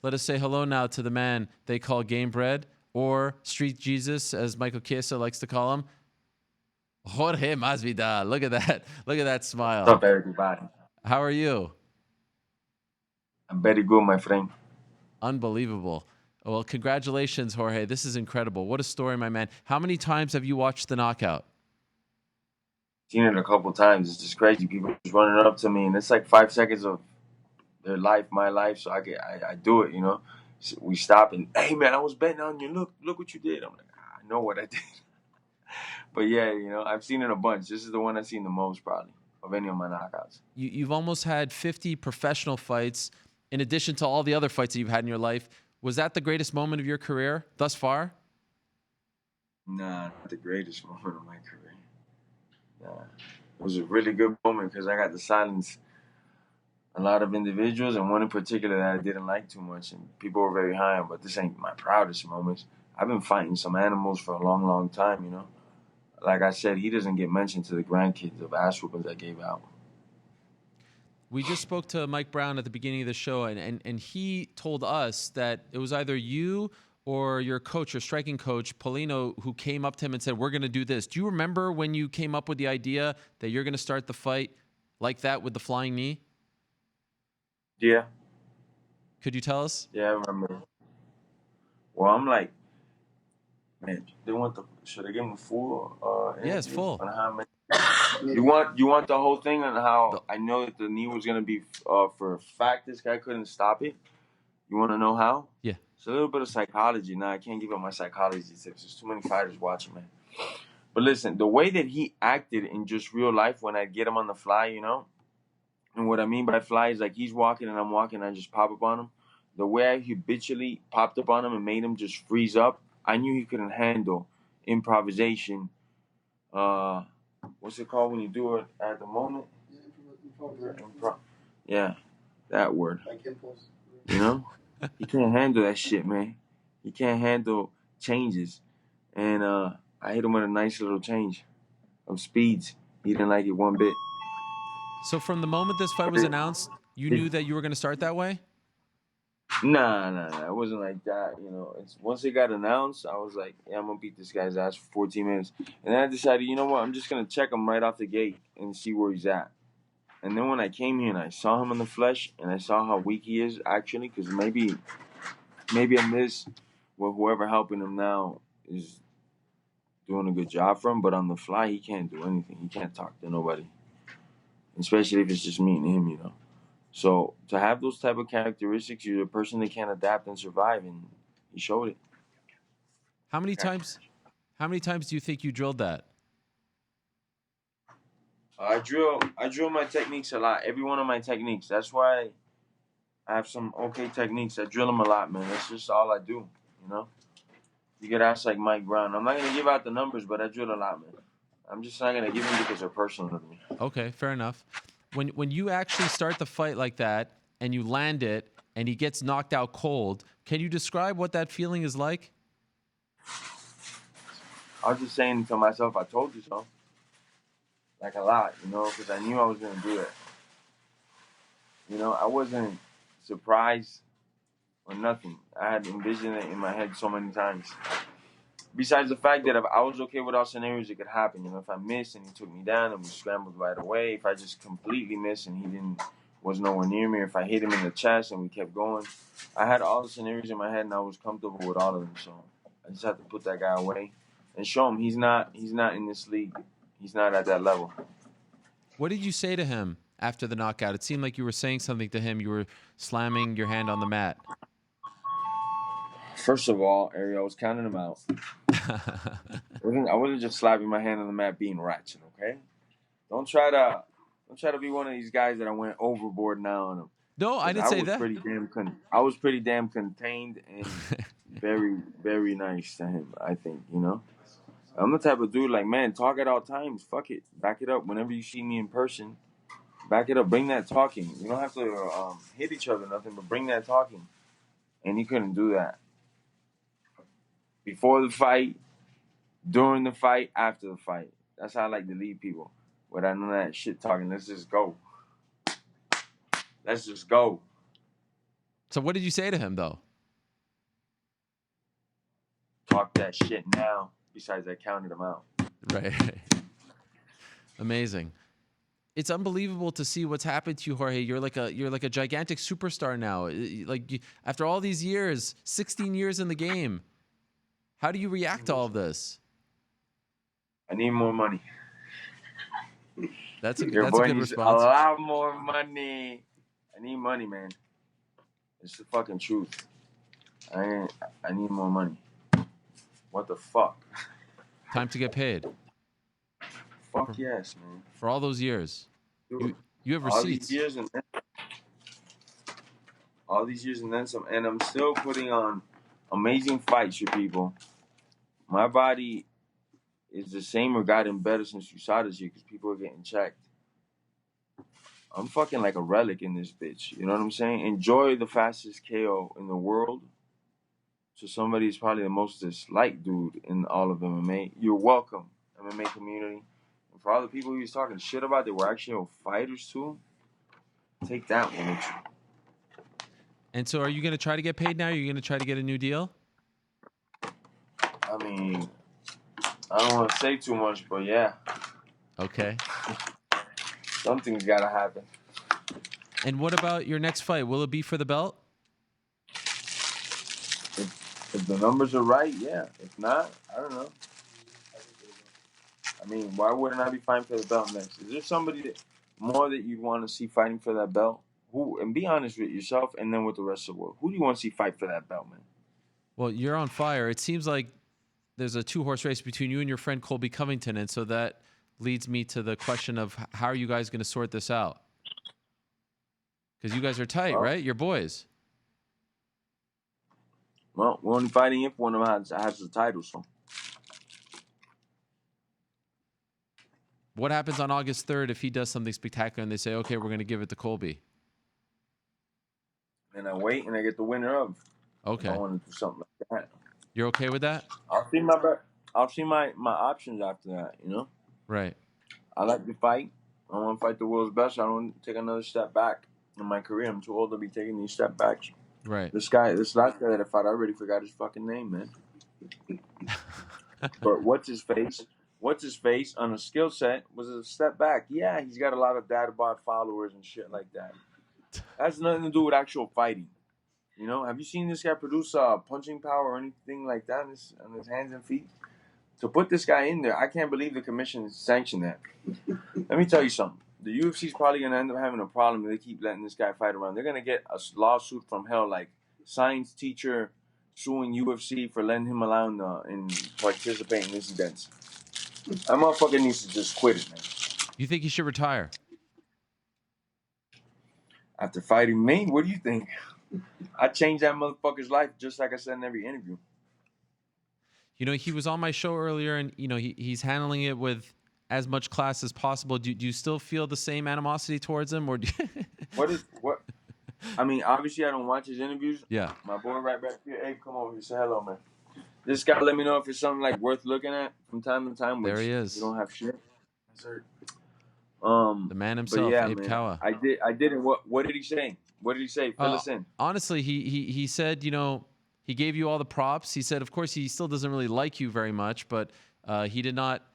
Let us say hello now to the man they call Gamebred, or Street Jesus, as Michael Chiesa likes to call him, Jorge Masvidal. Look at that. Look at that What's smile. up, everybody? How are you? I'm very good, my friend. Unbelievable. Well, congratulations, Jorge. This is incredible. What a story, my man. How many times have you watched the knockout? Seen it a couple times. It's just crazy. People just running up to me, and it's like 5 seconds of their life, my life. So I do it. So we stop and, hey man, I was betting on you. Look what you did. I'm like, I know what I did. But yeah, I've seen it a bunch. This is the one I've seen the most, probably, of any of my knockouts. You've almost had 50 professional fights in addition to all the other fights that you've had in your life. Was that the greatest moment of your career thus far? Nah, not the greatest moment of my career. Nah, it was a really good moment because I got to silence a lot of individuals, and one in particular that I didn't like too much, and people were very high on, but this ain't my proudest moments. I've been fighting some animals for a long, long time. Like I said, he doesn't get mentioned to the grandkids of ass whoopings I gave out. We just spoke to Mike Brown at the beginning of the show, and he told us that it was either you or your coach, your striking coach, Polino, who came up to him and said, we're going to do this. Do you remember when you came up with the idea that you're going to start the fight like that with the flying knee? Yeah, Could you tell us? yeah, I remember. Well, I'm like, man, should I give him a full Yeah, it's interview full. on how many? You want the whole thing on The- how I know that the knee was gonna be for a fact this guy couldn't stop it. You want to know how? yeah. It's a little bit of psychology. Now I can't give up my psychology tips. There's too many fighters watching, man. But listen, the way that he acted in just real life when I get him on the fly. And what I mean by fly is like he's walking and I'm walking and I just pop up on him. The way I habitually popped up on him and made him just freeze up, I knew he couldn't handle improvisation. What's it called when you do it at the moment? Yeah, that word. Like impulse. He can't handle that shit, man. He can't handle changes. And I hit him with a nice little change of speeds. He didn't like it one bit. So from the moment this fight was announced, you knew that you were going to start that way? Nah. It wasn't like that. Once it got announced, I was like, yeah, I'm gonna beat this guy's ass for 14 minutes. And then I decided, you know what? I'm just gonna check him right off the gate and see where he's at. And then when I came here and I saw him in the flesh and I saw how weak he is actually, because maybe I miss well whoever helping him now is doing a good job for him, but on the fly he can't do anything. He can't talk to nobody, especially if it's just me and him. So to have those type of characteristics, you're a person that can adapt and survive, and he showed it. How many times? How many times do you think you drilled that? I drill my techniques a lot. Every one of my techniques. That's why I have some okay techniques. I drill them a lot, man. That's just all I do. You know. You could ask like Mike Brown. I'm not gonna give out the numbers, but I drill a lot, man. I'm just not gonna give them because they're personal to me. Okay, fair enough. When you actually start the fight like that and you land it and he gets knocked out cold, can you describe what that feeling is like? I was just saying to myself, I told you so. Like a lot, because I knew I was gonna do it. I wasn't surprised or nothing. I had envisioned it in my head so many times. Besides the fact that if I was okay with all scenarios, it could happen. If I missed and he took me down and we scrambled right away, if I just completely missed and was nowhere near me, if I hit him in the chest and we kept going, I had all the scenarios in my head and I was comfortable with all of them. So I just had to put that guy away and show him he's not in this league. He's not at that level. What did you say to him after the knockout? It seemed like you were saying something to him. You were slamming your hand on the mat. First of all, Ariel, I was counting him out. I wasn't just slapping my hand on the mat being ratchet, okay? Don't try to be one of these guys that I went overboard now on him. No, I didn't say that. I was pretty damn contained and very, very nice to him, I think. I'm the type of dude like, man, talk at all times. Fuck it. Back it up. Whenever you see me in person, back it up. Bring that talking. You don't have to hit each other or nothing, but bring that talking. And he couldn't do that. Before the fight, during the fight, after the fight. That's how I like to lead people. Without none of that shit talking. Let's just go. Let's just go. So what did you say to him though? Talk that shit now. Besides, I counted him out. Right. Amazing. It's unbelievable to see what's happened to you, Jorge. You're like a gigantic superstar now. After all these years, 16 years in the game, how do you react to all of this? I need more money. That's a Your boy good needs response. a lot more money. I need money, man. It's the fucking truth. I need more money. What the fuck? Time to get paid. Fuck yes, man. For all those years. Dude, You have all receipts. these years and then some, and I'm still putting on amazing fights for people. My body is the same or gotten better since you saw this year because people are getting checked. I'm fucking like a relic in this bitch. You know what I'm saying? Enjoy the fastest KO in the world. So somebody who's probably the most disliked dude in all of MMA. You're welcome, MMA community. And for all the people he was talking shit about that were actual fighters too, take that one with you. And so are you going to try to get paid now? Are you going to try to get a new deal? I mean, I don't want to say too much, but yeah. Okay. Something's got to happen. And what about your next fight? Will it be for the belt? If the numbers are right, yeah. If not, I don't know. I mean, why wouldn't I be fighting for the belt next? Is there somebody that you'd want to see fighting for that belt? Who? And be honest with yourself and then with the rest of the world. Who do you want to see fight for that belt, man? Well, you're on fire. It seems like there's a 2-horse race between you and your friend Colby Covington, and so that leads me to the question of how are you guys going to sort this out? Because you guys are tight, right? You're boys. Well, we're only fighting if one of them has the title, so. What happens on August 3rd if he does something spectacular and they say, okay, we're going to give it to Colby? And I wait and I get the winner of. Okay. If I want to do something like that. You're okay with that? I'll see my options after that, you know? Right. I like to fight. I want to fight the world's best. I don't want to take another step back in my career. I'm too old to be taking these step backs. Right. This last guy that I fought, I already forgot his fucking name, man. But what's his face on a skill set was a step back. Yeah, he's got a lot of databot followers and shit like that. That has nothing to do with actual fighting. You know, have you seen this guy produce punching power or anything like that on his hands and feet? To put this guy in there, I can't believe the commission sanctioned that. Let me tell you something. The UFC's probably going to end up having a problem if they keep letting this guy fight around. They're going to get a lawsuit from hell, like science teacher suing UFC for letting him allow and participate in these events. That motherfucker needs to just quit it, man. You think he should retire? After fighting me, what do you think? I changed that motherfucker's life just like I said in every interview. You know, he was on my show earlier, and you know he's handling it with as much class as possible. Do you still feel the same animosity towards him, or what? I mean, obviously I don't watch his interviews. Yeah. My boy right back here. Hey, come over here. Say hello, man. This guy let me know if it's something like worth looking at from time to time. Which There he is. You don't have shit. The man himself, but yeah, Abe man, Kawa. I did it. What did he say? What did he say? Fill us in. Honestly, he said, you know, he gave you all the props. He said, of course, he still doesn't really like you very much, but he did not,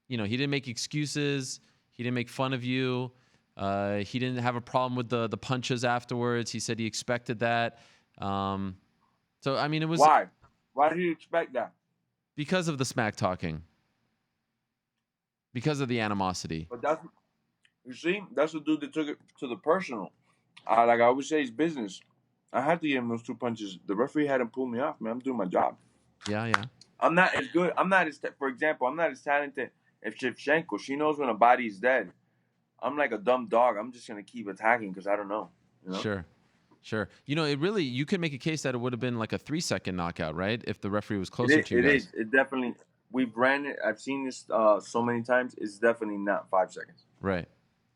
you know, he didn't make excuses. He didn't make fun of you. He didn't have a problem with the punches afterwards. He said he expected that. So, I mean, it was... Why? Why did you expect that? Because of the smack talking. Because of the animosity. But that's the dude that took it to the personal. Like I always say, it's business. I had to give him those 2 punches. The referee had him pull me off, man. I'm doing my job. Yeah. I'm not as good. For example, I'm not as talented as Shevchenko. She knows when a body's dead. I'm like a dumb dog. I'm just going to keep attacking because I don't know. You know? Sure. You know, you could make a case that it would have been like a 3-second knockout, right? If the referee was closer to you guys. It is. It definitely. We've ran it. I've seen this so many times. It's definitely not 5 seconds. Right.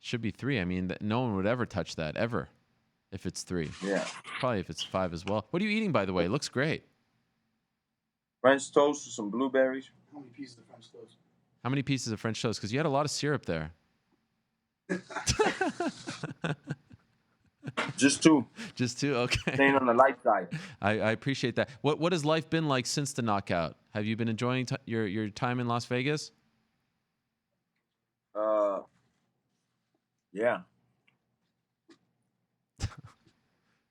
Should be 3. I mean, no one would ever touch that, ever, if it's 3. Yeah. Probably if it's 5 as well. What are you eating, by the way? It looks great. French toast with some blueberries. How many pieces of French toast? How many pieces of French toast? Because you had a lot of syrup there. Just two. Just two? Staying Okay. on the light side. I appreciate that. What has life been like since the knockout? Have you been enjoying your time in Las Vegas? Uh, yeah.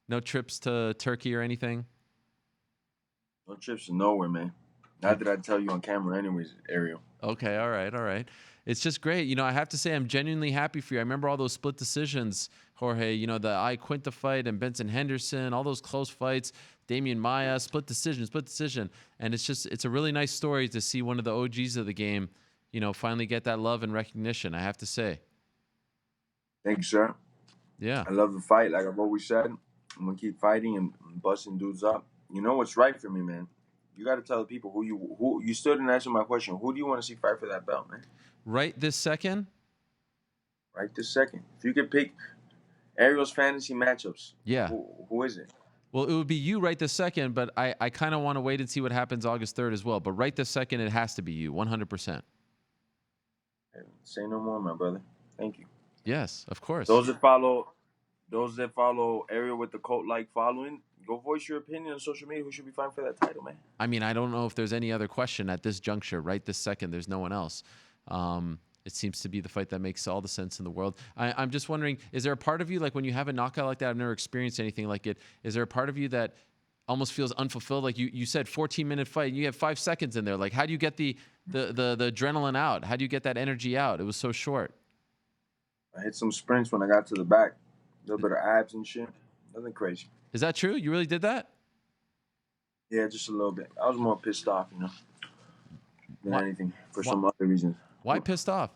No trips to Turkey or anything? No trips to nowhere, man. Not that I tell you on camera, anyways, Ariel. Okay, all right, all right. It's just great. I have to say I'm genuinely happy for you. I remember all those split decisions, Jorge, the I Quinta fight and Benson Henderson, all those close fights, Damian Maya, split decision. And it's a really nice story to see one of the OGs of the game, finally get that love and recognition, I have to say. Thank you, sir. Yeah. I love the fight. Like I've always said, I'm gonna keep fighting and busting dudes up. You know what's right for me, man. You got to tell the people who you still didn't answer my question. Who do you want to see fight for that belt, man? Right this second? Right this second. If you could pick Ariel's fantasy matchups, Yeah. who is it? Well, it would be you right this second, but I kind of want to wait and see what happens August 3rd as well. But right this second, it has to be you, 100%. Say no more, my brother. Thank you. Yes, of course. Those that follow Ariel with the cult-like following, go voice your opinion on social media. Who should be fighting for that title, man? I mean, I don't know if there's any other question at this juncture. Right this second, there's no one else. It seems to be the fight that makes all the sense in the world. I'm just wondering, is there a part of you, like when you have a knockout like that, I've never experienced anything like it, is there a part of you that almost feels unfulfilled? Like you said, 14-minute fight, and you have 5 seconds in there. Like, how do you get the adrenaline out? How do you get that energy out? It was so short. I hit some sprints when I got to the back. A little bit of abs and shit. Nothing crazy. Is that true? You really did that? Yeah, just a little bit. I was more pissed off, than anything for some other reasons. Why pissed off?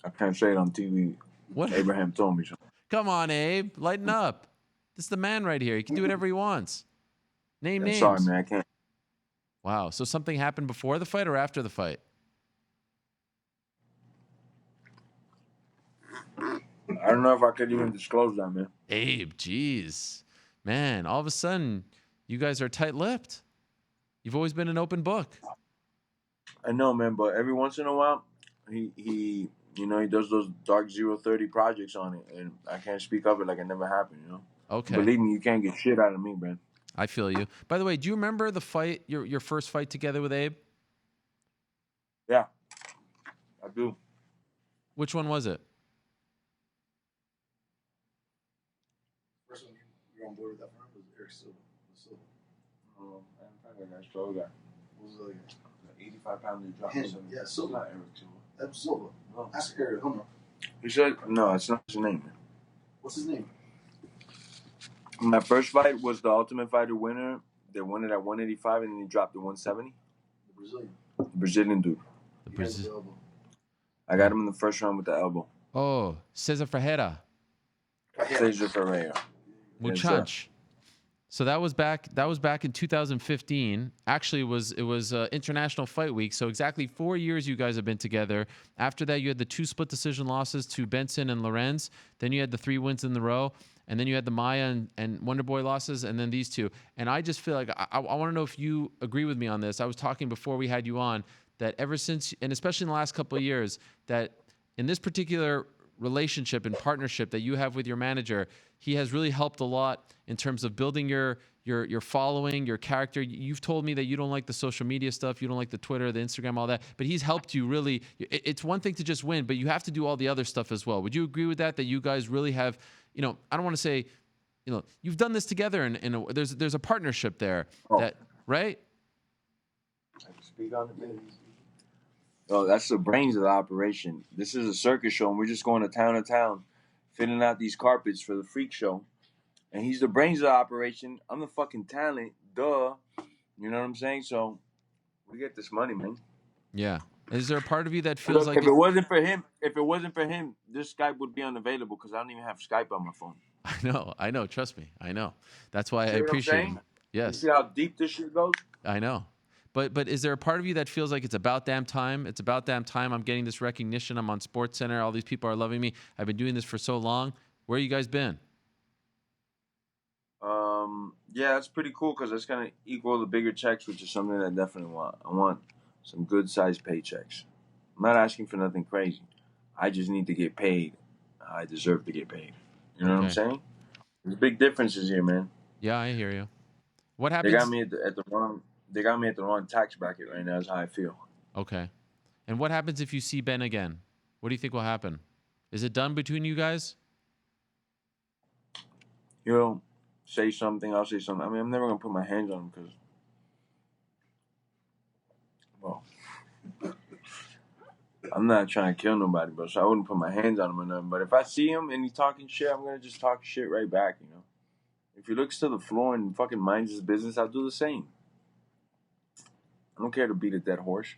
I can't say it on TV. What? Abraham told me so. Come on, Abe. Lighten up. This is the man right here. He can do whatever he wants. Name names. Sorry, man. I can't. Wow. So something happened before the fight or after the fight? I don't know if I could even disclose that, man. Abe, jeez. Man, all of a sudden, you guys are tight-lipped. You've always been an open book. I know, man, but every once in a while, he does those dark 030 projects on it, and I can't speak of it like it never happened, Okay. Believe me, you can't get shit out of me, man. I feel you. By the way, do you remember the fight, your first fight together with Abe? Yeah, I do. Which one was it? First one you were on board with that firm was Eric Silva. That slow guy. What was the other guy? 85-pounder drop. Yeah, Silva. Not Eric Silva. That's Silva. No. Ask Ariel. Hold on. He said, no, it's not his name, man. What's his name? My first fight was the Ultimate Fighter winner. They won it at 185, and then he dropped to 170. The Brazilian. The Brazilian dude. He has the elbow. I got him in the first round with the elbow. Oh, Cesar Ferreira. Cesar Ferreira. Muchach. So that was back in 2015. Actually, it was International Fight Week. So exactly 4 years you guys have been together. After that, you had the 2 split decision losses to Benson and Lorenz. Then you had the 3 wins in the row. And then you had the Maya and Wonderboy losses, and then these 2. And I just feel like I want to know if you agree with me on this. I was talking before we had you on that ever since, and especially in the last couple of years, that in this particular relationship and partnership that you have with your manager, he has really helped a lot in terms of building your following, your character. You've told me that you don't like the social media stuff, you don't like the Twitter, the Instagram, all that, but he's helped you really. It's one thing to just win, but you have to do all the other stuff as well. Would you agree with that? That you guys really have, I don't want to say, you've done this together, and there's a partnership there. That right? I can speak on it, man. Oh, that's the brains of the operation. This is a circus show, and we're just going to town, filling out these carpets for the freak show. And he's the brains of the operation. I'm the fucking talent. Duh. You know what I'm saying? So we get this money, man. Yeah. Is there a part of you that feels like if it wasn't for him, this Skype would be unavailable because I don't even have Skype on my phone. I know. Trust me, I know. That's why I what I'm appreciate it. saying? Yes. You see how deep this shit goes? I know. But is there a part of you that feels like it's about damn time? It's about damn time I'm getting this recognition. I'm on SportsCenter. All these people are loving me. I've been doing this for so long. Where you guys been? Yeah, that's pretty cool because that's going to equal the bigger checks, which is something that I definitely want. I want some good-sized paychecks. I'm not asking for nothing crazy. I just need to get paid I deserve to get paid. You know what I'm Okay. saying? There's big differences here, man. Yeah, I hear you. What They got happens? me at the wrong. They got me at the wrong tax bracket right now. That's how I feel. Okay. And what happens if you see Ben again? What do you think will happen? Is it done between you guys? You know, say something. I'll say something. I mean, I'm never gonna put my hands on him because, well, I'm not trying to kill nobody, bro. So I wouldn't put my hands on him or nothing. But if I see him and he's talking shit, I'm gonna just talk shit right back. You know. If he looks to the floor and fucking minds his business, I'll do the same. I don't care to beat a dead horse.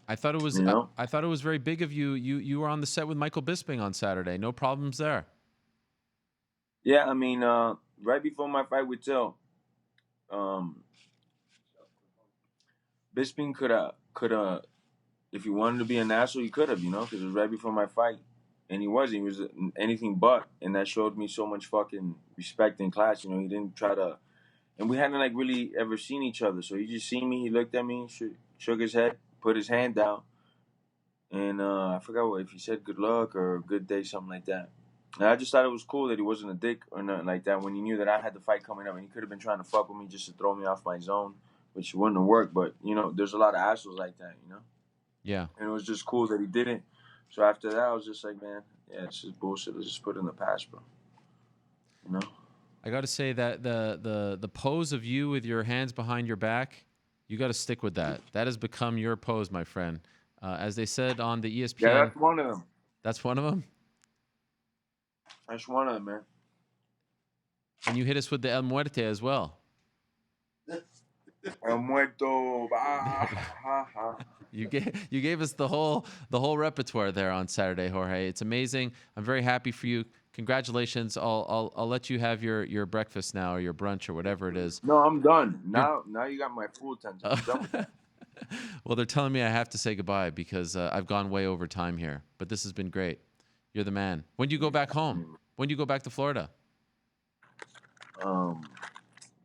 I thought it was. You know? I thought it was very big of you. You were on the set with Michael Bisping on Saturday. No problems there. Yeah, I mean, right before my fight with Till, Bisping could have, if he wanted to be an asshole, he could have, you know, because it was right before my fight, and he was anything but, and that showed me so much fucking respect and class. You know, he didn't try to, and we hadn't like really ever seen each other, so he just seen me, he looked at me, shook his head, put his hand down, and I forgot if he said good luck or good day, something like that. And I just thought it was cool that he wasn't a dick or nothing like that when he knew that I had the fight coming up, and he could have been trying to fuck with me just to throw me off my zone, which wouldn't have worked. But, you know, there's a lot of assholes like that, you know? Yeah. And it was just cool that he didn't. So after that, I was just like, man, yeah, it's just bullshit. Let's just put it in the past, bro. You know? I got to say that the pose of you with your hands behind your back, you got to stick with that. That has become your pose, my friend. As they said on the ESPN. Yeah, that's one of them. That's one of them? That's one of them, man. And you hit us with the El Muerte as well. El muerto. You gave us the whole repertoire there on Saturday, Jorge. It's amazing. I'm very happy for you. Congratulations. I'll let you have your breakfast now or your brunch or whatever it is. No, I'm done. Now you got my full attention. I'm done with that. Well, they're telling me I have to say goodbye because I've gone way over time here. But this has been great. You're the man. When do you go back home? When do you go back to Florida?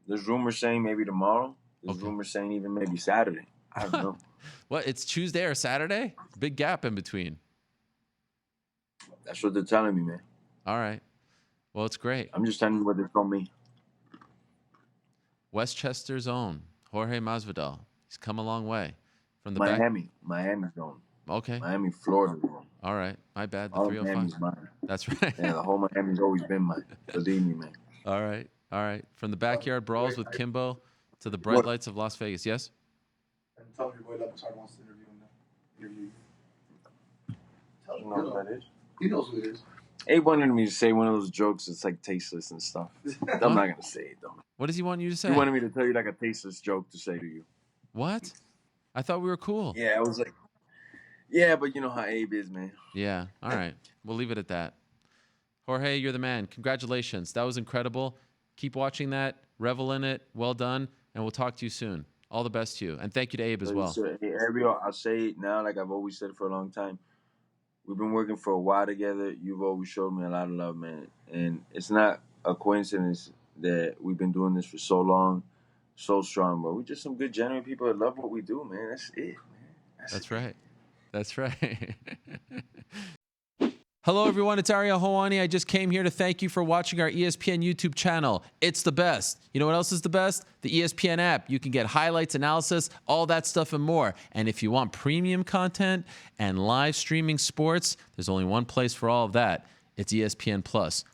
There's rumors saying maybe tomorrow. There's Okay. rumors saying even maybe Saturday. I don't know. What? It's Tuesday or Saturday? Big gap in between. That's what they're telling me, man. All right. Well, it's great. I'm just telling you what they told me. Westchester's own Jorge Masvidal. He's come a long way from the Miami zone. Okay. Miami, Florida zone. All right. My bad. The All of 305. Miami's mine. That's right. Yeah, the whole Miami's always been mine. Believe me, man. All right. All right. From the backyard brawls with Kimbo to the bright lights of Las Vegas. Yes? And tell me your boy Lebatard wants to interview him now. Interview you. Tell You him. know what that is? He knows who it is. He wanted me to say one of those jokes that's like tasteless and stuff. I'm not gonna say it though. What does he want you to say? He wanted me to tell you like a tasteless joke to say to you. What? I thought we were cool. Yeah, I was like, yeah, but you know how Abe is, man. Yeah. All right. We'll leave it at that. Jorge, you're the man. Congratulations. That was incredible. Keep watching that. Revel in it. Well done. And we'll talk to you soon. All the best to you. And thank you to Abe as well. Hey, Ariel, I'll say it now, like I've always said for a long time. We've been working for a while together. You've always showed me a lot of love, man. And it's not a coincidence that we've been doing this for so long, so strong, bro. We're just some good, genuine people that love what we do, man. That's it, man. That's right. That's right. Hello, everyone. It's Ariel Helwani. I just came here to thank you for watching our ESPN YouTube channel. It's the best. You know what else is the best? The ESPN app. You can get highlights, analysis, all that stuff and more. And if you want premium content and live streaming sports, there's only one place for all of that. It's ESPN Plus.